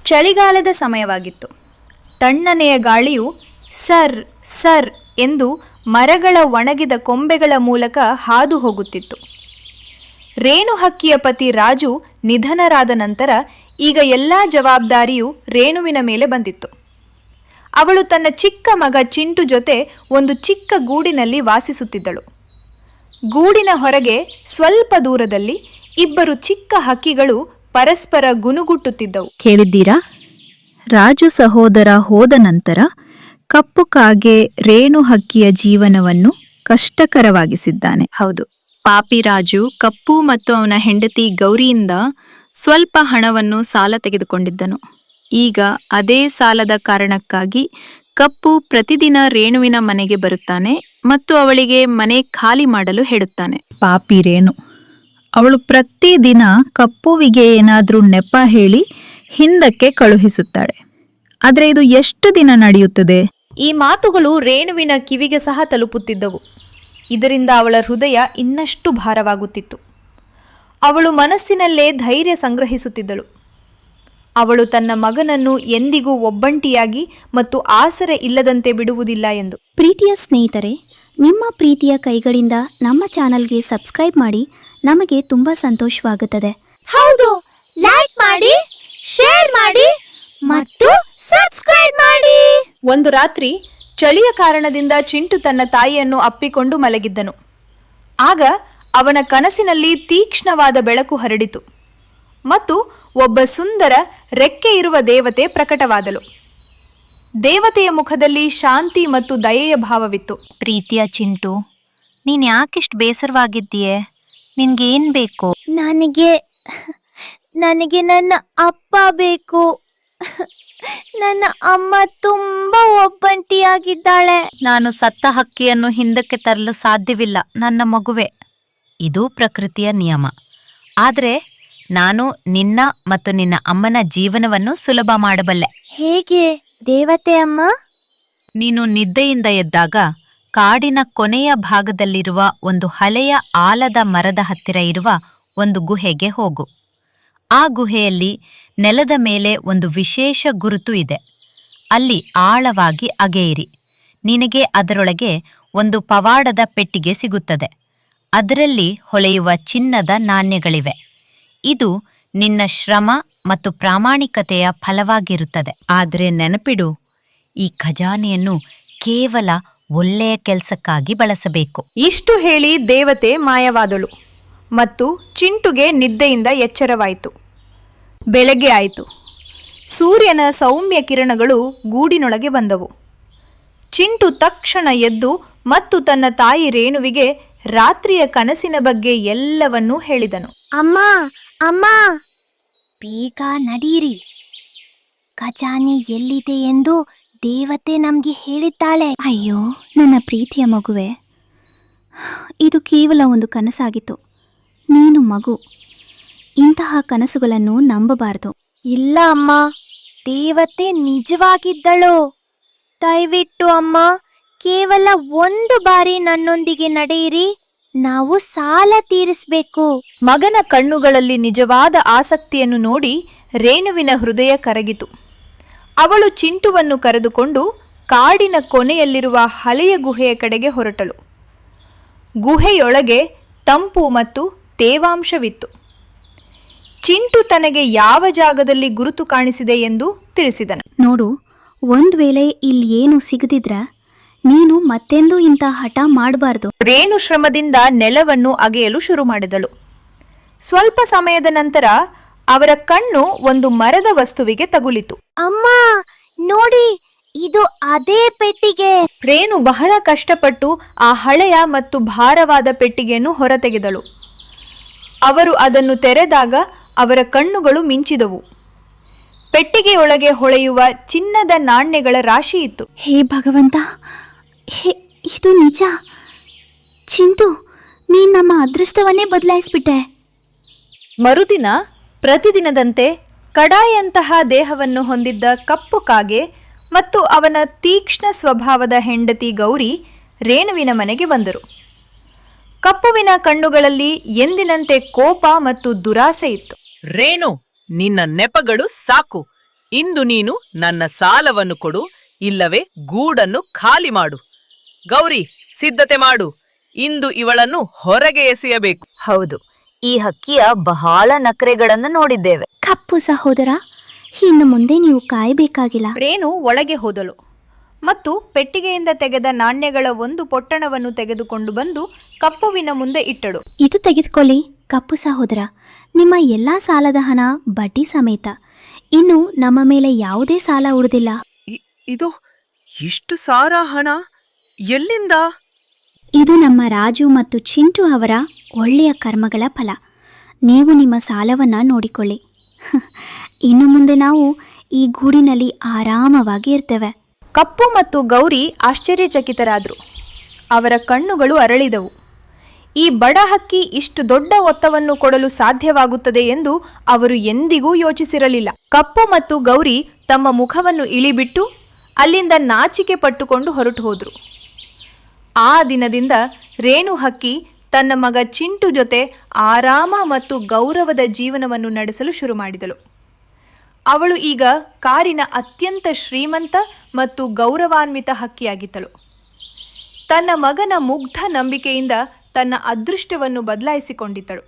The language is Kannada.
ಚಳಿಗಾಲದ ಸಮಯವಾಗಿತ್ತು. ತಣ್ಣನೆಯ ಗಾಳಿಯು ಸರ್ ಸರ್ ಎಂದು ಮರಗಳ ಒಣಗಿದ ಕೊಂಬೆಗಳ ಮೂಲಕ ಹಾದು ಹೋಗುತ್ತಿತ್ತು. ರೇಣು ಹಕ್ಕಿಯ ಪತಿ ರಾಜು ನಿಧನರಾದ ನಂತರ ಈಗ ಎಲ್ಲ ಜವಾಬ್ದಾರಿಯು ರೇಣುವಿನ ಮೇಲೆ ಬಂದಿತ್ತು. ಅವಳು ತನ್ನ ಚಿಕ್ಕ ಮಗ ಚಿಂಟು ಜೊತೆ ಒಂದು ಚಿಕ್ಕ ಗೂಡಿನಲ್ಲಿ ವಾಸಿಸುತ್ತಿದ್ದಳು. ಗೂಡಿನ ಹೊರಗೆ ಸ್ವಲ್ಪ ದೂರದಲ್ಲಿ ಇಬ್ಬರು ಚಿಕ್ಕ ಹಕ್ಕಿಗಳು ಪರಸ್ಪರ ಗುನುಗುಟ್ಟುತ್ತಿದ್ದವು. ಕೇಳಿದ್ದೀರಾ? ರಾಜು ಸಹೋದರ ಹೋದ ನಂತರ ಕಪ್ಪು ಕಾಗೆ ರೇಣು ಹಕ್ಕಿಯ ಜೀವನವನ್ನು ಕಷ್ಟಕರವಾಗಿಸಿದ್ದಾನೆ. ಹೌದು, ಪಾಪಿ ರಾಜು ಕಪ್ಪು ಮತ್ತು ಅವನ ಹೆಂಡತಿ ಗೌರಿಯಿಂದ ಸ್ವಲ್ಪ ಹಣವನ್ನು ಸಾಲ ತೆಗೆದುಕೊಂಡಿದ್ದನು. ಈಗ ಅದೇ ಸಾಲದ ಕಾರಣಕ್ಕಾಗಿ ಕಪ್ಪು ಪ್ರತಿದಿನ ರೇಣುವಿನ ಮನೆಗೆ ಬರುತ್ತಾನೆ ಮತ್ತು ಅವಳಿಗೆ ಮನೆ ಖಾಲಿ ಮಾಡಲು ಹೇಳುತ್ತಾನೆ. ಪಾಪಿ ರೇಣು, ಅವಳು ಪ್ರತಿದಿನ ಕಪ್ಪುವಿಗೆ ಏನಾದ್ರೂ ನೆಪ ಹೇಳಿ ಹಿಂದಕ್ಕೆ ಕಳುಹಿಸುತ್ತಾಳೆ. ಆದರೆ ಇದು ಎಷ್ಟು ದಿನ ನಡೆಯುತ್ತದೆ? ಈ ಮಾತುಗಳು ರೇಣುವಿನ ಕಿವಿಗೆ ಸಹ ತಲುಪುತ್ತಿದ್ದವು. ಇದರಿಂದ ಅವಳ ಹೃದಯ ಇನ್ನಷ್ಟು ಭಾರವಾಗುತ್ತಿತ್ತು. ಅವಳು ಮನಸ್ಸಿನಲ್ಲೇ ಧೈರ್ಯ ಸಂಗ್ರಹಿಸುತ್ತಿದ್ದಳು. ಅವಳು ತನ್ನ ಮಗನನ್ನು ಎಂದಿಗೂ ಒಬ್ಬಂಟಿಯಾಗಿ ಮತ್ತು ಆಸರೆ ಇಲ್ಲದಂತೆ ಬಿಡುವುದಿಲ್ಲ ಎಂದು. ಪ್ರೀತಿಯ ಸ್ನೇಹಿತರೆ, ನಿಮ್ಮ ಪ್ರೀತಿಯ ಕೈಗಳಿಂದ ನಮ್ಮ ಚಾನಲ್ಗೆ ಸಬ್ಸ್ಕ್ರೈಬ್ ಮಾಡಿ. ನಮಗೆ ತುಂಬ ಸಂತೋಷವಾಗುತ್ತದೆ. ಹೌದು, ಲೈಕ್ ಮಾಡಿ, ಶೇರ್ ಮಾಡಿ ಮತ್ತು ಸಬ್ಸ್ಕ್ರೈಬ್ ಮಾಡಿ. ಒಂದು ರಾತ್ರಿ ಚಳಿಯ ಕಾರಣದಿಂದ ಚಿಂಟು ತನ್ನ ತಾಯಿಯನ್ನು ಅಪ್ಪಿಕೊಂಡು ಮಲಗಿದ್ದನು. ಆಗ ಅವನ ಕನಸಿನಲ್ಲಿ ತೀಕ್ಷ್ಣವಾದ ಬೆಳಕು ಹರಡಿತು ಮತ್ತು ಒಬ್ಬ ಸುಂದರ ರೆಕ್ಕೆ ಇರುವ ದೇವತೆ ಪ್ರಕಟವಾದಳು. ದೇವತೆಯ ಮುಖದಲ್ಲಿ ಶಾಂತಿ ಮತ್ತು ದಯೆಯ ಭಾವವಿತ್ತು. ಪ್ರೀತಿಯ ಚಿಂಟು, ನೀನ್ ಯಾಕಿಷ್ಟು ಬೇಸರವಾಗಿದ್ದೀಯೆ? ನಿನ್ಗೇನ್ ಬೇಕು? ನನಗೆ ನನ್ನ ಅಪ್ಪ ಬೇಕು. ನನ್ನ ಅಮ್ಮ ತುಂಬಾ ಒಬ್ಬಂಟಿಯಾಗಿದ್ದಾಳೆ. ನಾನು ಸತ್ತ ಹಕ್ಕಿಯನ್ನು ಹಿಂದಕ್ಕೆ ತರಲು ಸಾಧ್ಯವಿಲ್ಲ ನನ್ನ ಮಗುವೆ. ಇದು ಪ್ರಕೃತಿಯ ನಿಯಮ. ಆದ್ರೆ ನಾನು ನಿನ್ನ ಮತ್ತು ನಿನ್ನ ಅಮ್ಮನ ಜೀವನವನ್ನು ಸುಲಭ ಮಾಡಬಲ್ಲೆ. ಹೇಗೆ ದೇವತೆ ಅಮ್ಮ? ನೀನು ನಿದ್ದೆಯಿಂದ ಎದ್ದಾಗ ಕಾಡಿನ ಕೊನೆಯ ಭಾಗದಲ್ಲಿರುವ ಒಂದು ಹಳೆಯ ಆಲದ ಮರದ ಹತ್ತಿರ ಇರುವ ಒಂದು ಗುಹೆಗೆ ಹೋಗು. ಆ ಗುಹೆಯಲ್ಲಿ ನೆಲದ ಮೇಲೆ ಒಂದು ವಿಶೇಷ ಗುರುತು ಇದೆ. ಅಲ್ಲಿ ಆಳವಾಗಿ ಅಗೆಯಿರಿ. ನಿನಗೆ ಅದರೊಳಗೆ ಒಂದು ಪವಾಡದ ಪೆಟ್ಟಿಗೆ ಸಿಗುತ್ತದೆ. ಅದರಲ್ಲಿ ಹೊಳೆಯುವ ಚಿನ್ನದ ನಾಣ್ಯಗಳಿವೆ. ಇದು ನಿನ್ನ ಶ್ರಮ ಮತ್ತು ಪ್ರಾಮಾಣಿಕತೆಯ ಫಲವಾಗಿರುತ್ತದೆ. ಆದರೆ ನೆನಪಿಡು, ಈ ಖಜಾನೆಯನ್ನು ಕೇವಲ ಒಳ್ಳೆಯ ಕೆಲಸಕ್ಕಾಗಿ ಬಳಸಬೇಕು. ಇಷ್ಟು ಹೇಳಿ ದೇವತೆ ಮಾಯವಾದಳು ಮತ್ತು ಚಿಂಟುಗೆ ನಿದ್ದೆಯಿಂದ ಎಚ್ಚರವಾಯಿತು. ಬೆಳಗ್ಗೆ ಆಯಿತು. ಸೂರ್ಯನ ಸೌಮ್ಯ ಕಿರಣಗಳು ಗೂಡಿನೊಳಗೆ ಬಂದವು. ಚಿಂಟು ತಕ್ಷಣ ಎದ್ದು ಮತ್ತು ತನ್ನ ತಾಯಿ ರೇಣುವಿಗೆ ರಾತ್ರಿಯ ಕನಸಿನ ಬಗ್ಗೆ ಎಲ್ಲವನ್ನೂ ಹೇಳಿದನು. ಅಮ್ಮ ಅಮ್ಮ, ಬೇಗ ನಡೀರಿ. ಖಜಾನೆ ಎಲ್ಲಿದೆ ಎಂದು ದೇವತೆ ನಮ್ಗೆ ಹೇಳಿದ್ದಾಳೆ. ಅಯ್ಯೋ ನನ್ನ ಪ್ರೀತಿಯ ಮಗುವೆ, ಇದು ಕೇವಲ ಒಂದು ಕನಸಾಗಿತ್ತು. ನೀನು ಮಗು, ಇಂತಹ ಕನಸುಗಳನ್ನು ನಂಬಬಾರದು. ಇಲ್ಲ ಅಮ್ಮ, ದೇವತೆ ನಿಜವಾಗಿದ್ದಳು. ದಯವಿಟ್ಟು ಅಮ್ಮ, ಕೇವಲ ಒಂದು ಬಾರಿ ನನ್ನೊಂದಿಗೆ ನಡೆಯಿರಿ. ನಾವು ಸಾಲ ತೀರಿಸಬೇಕು. ಮಗನ ಕಣ್ಣುಗಳಲ್ಲಿ ನಿಜವಾದ ಆಸಕ್ತಿಯನ್ನು ನೋಡಿ ರೇಣುವಿನ ಹೃದಯ ಕರಗಿತು. ಅವಳು ಚಿಂಟುವನ್ನು ಕರೆದುಕೊಂಡು ಕಾಡಿನ ಕೊನೆಯಲ್ಲಿರುವ ಹಳೆಯ ಗುಹೆಯ ಕಡೆಗೆ ಹೊರಟಳು. ಗುಹೆಯೊಳಗೆ ತಂಪು ಮತ್ತು ತೇವಾಂಶವಿತ್ತು. ಚಿಂಟು ತನಗೆ ಯಾವ ಜಾಗದಲ್ಲಿ ಗುರುತು ಕಾಣಿಸಿದೆ ಎಂದು ತಿಳಿಸಿದನು. ನೋಡು, ಒಂದು ವೇಳೆ ಇಲ್ಲಿ ಏನು ಸಿಗದಿದ್ರ ನೀನು ಮತ್ತೆಂದೂ ಇಂಥ ಹಠ ಮಾಡಬಾರ್ದು. ರೇಣು ಶ್ರಮದಿಂದ ನೆಲವನ್ನು ಅಗೆಯಲು ಶುರು ಮಾಡಿದಳು. ಸ್ವಲ್ಪ ಸಮಯದ ನಂತರ ಅವರ ಕಣ್ಣು ಒಂದು ಮರದ ವಸ್ತುವಿಗೆ ತಗುಲಿತು. ಅಮ್ಮ ನೋಡಿ, ಇದು ಅದೇ ಪೆಟ್ಟಿಗೆ. ರೇಣು ಬಹಳ ಕಷ್ಟಪಟ್ಟು ಆ ಹಳೆಯ ಮತ್ತು ಭಾರವಾದ ಪೆಟ್ಟಿಗೆಯನ್ನು ಹೊರತೆಗೆದಳು. ಅವರು ಅದನ್ನು ತೆರೆದಾಗ ಅವರ ಕಣ್ಣುಗಳು ಮಿಂಚಿದವು. ಪೆಟ್ಟಿಗೆಯೊಳಗೆ ಹೊಳೆಯುವ ಚಿನ್ನದ ನಾಣ್ಯಗಳ ರಾಶಿ ಇತ್ತು. ಹೇ ಭಗವಂತ, ಇದು ನಿಜ. ಚಿಂಟು, ನೀನ್ ನಮ್ಮ ಅದೃಷ್ಟವನ್ನೇ ಬದಲಾಯಿಸ್ಬಿಟ್ಟೆ. ಮರುದಿನ ಪ್ರತಿದಿನದಂತೆ ಕಡಾಯಿಯಂತಹ ದೇಹವನ್ನು ಹೊಂದಿದ್ದ ಕಪ್ಪು ಕಾಗೆ ಮತ್ತು ಅವನ ತೀಕ್ಷ್ಣ ಸ್ವಭಾವದ ಹೆಂಡತಿ ಗೌರಿ ರೇಣುವಿನ ಮನೆಗೆ ಬಂದರು. ಕಪ್ಪುವಿನ ಕಣ್ಣುಗಳಲ್ಲಿ ಎಂದಿನಂತೆ ಕೋಪ ಮತ್ತು ದುರಾಸೆ ಇತ್ತು. ರೇಣು, ನಿನ್ನ ನೆಪಗಳು ಸಾಕು. ಇಂದು ನೀನು ನನ್ನ ಸಾಲವನ್ನು ಕೊಡು, ಇಲ್ಲವೇ ಗೂಡನ್ನು ಖಾಲಿ ಮಾಡು. ಗೌರಿ, ಸಿದ್ಧತೆ ಮಾಡು. ಇಂದು ಇವಳನ್ನು ಹೊರಗೆ ಎಸೆಯಬೇಕು. ಹೌದು, ಈ ಹಕ್ಕಿಯ ಬಹಳ ನಖರೆಗಳನ್ನು ನೋಡಿದ್ದೇವೆ. ಕಪ್ಪು ಸಹೋದರ, ಇನ್ನು ಮುಂದೆ ನೀವು ಕಾಯಬೇಕಾಗಿಲ್ಲ. ರೇಣು ಒಳಗೆ ಹೋದಳು ಮತ್ತು ಪೆಟ್ಟಿಗೆಯಿಂದ ತೆಗೆದ ನಾಣ್ಯಗಳ ಒಂದು ಪೊಟ್ಟಣವನ್ನು ತೆಗೆದುಕೊಂಡು ಬಂದು ಕಪ್ಪುವಿನ ಮುಂದೆ ಇಟ್ಟಳು. ಇದು ತೆಗೆದುಕೊಳ್ಳಿ ಕಪ್ಪು ಸಹೋದರ, ನಿಮ್ಮ ಎಲ್ಲ ಸಾಲದ ಹಣ ಬಡ್ಡಿ ಸಮೇತ. ಇನ್ನು ನಮ್ಮ ಮೇಲೆ ಯಾವುದೇ ಸಾಲ ಉಳಿದಿಲ್ಲ. ಇದು ಇಷ್ಟು ಸಾರ ಹಣ ಎಲ್ಲಿಂದ? ಇದು ನಮ್ಮ ರಾಜು ಮತ್ತು ಚಿಂಟು ಅವರ ಒಳ್ಳೆಯ ಕರ್ಮಗಳ ಫಲ. ನೀವು ನಿಮ್ಮ ಸಾಲವನ್ನು ನೋಡಿಕೊಳ್ಳಿ. ಇನ್ನು ಮುಂದೆ ನಾವು ಈ ಗೂಡಿನಲ್ಲಿ ಆರಾಮವಾಗಿ ಇರ್ತೇವೆ. ಕಪ್ಪು ಮತ್ತು ಗೌರಿ ಆಶ್ಚರ್ಯಚಕಿತರಾದರು. ಅವರ ಕಣ್ಣುಗಳು ಅರಳಿದವು. ಈ ಬಡ ಹಕ್ಕಿ ಇಷ್ಟು ದೊಡ್ಡ ಮೊತ್ತವನ್ನು ಕೊಡಲು ಸಾಧ್ಯವಾಗುತ್ತದೆ ಎಂದು ಅವರು ಎಂದಿಗೂ ಯೋಚಿಸಿರಲಿಲ್ಲ. ಕಪ್ಪು ಮತ್ತು ಗೌರಿ ತಮ್ಮ ಮುಖವನ್ನು ಇಳಿಬಿಟ್ಟು ಅಲ್ಲಿಂದ ನಾಚಿಕೆ ಪಟ್ಟುಕೊಂಡು ಹೊರಟು ಹೋದರು. ಆ ದಿನದಿಂದ ರೇಣು ಹಕ್ಕಿ ತನ್ನ ಮಗ ಚಿಂಟು ಜೊತೆ ಆರಾಮ ಮತ್ತು ಗೌರವದ ಜೀವನವನ್ನು ನಡೆಸಲು ಶುರು ಮಾಡಿದಳು. ಅವಳು ಈಗ ಕಾರಿನ ಅತ್ಯಂತ ಶ್ರೀಮಂತ ಮತ್ತು ಗೌರವಾನ್ವಿತ ಹಕ್ಕಿಯಾಗಿದ್ದಳು. ತನ್ನ ಮಗನ ಮುಗ್ಧ ನಂಬಿಕೆಯಿಂದ ತನ್ನ ಅದೃಷ್ಟವನ್ನು ಬದಲಾಯಿಸಿಕೊಂಡಿದ್ದಳು.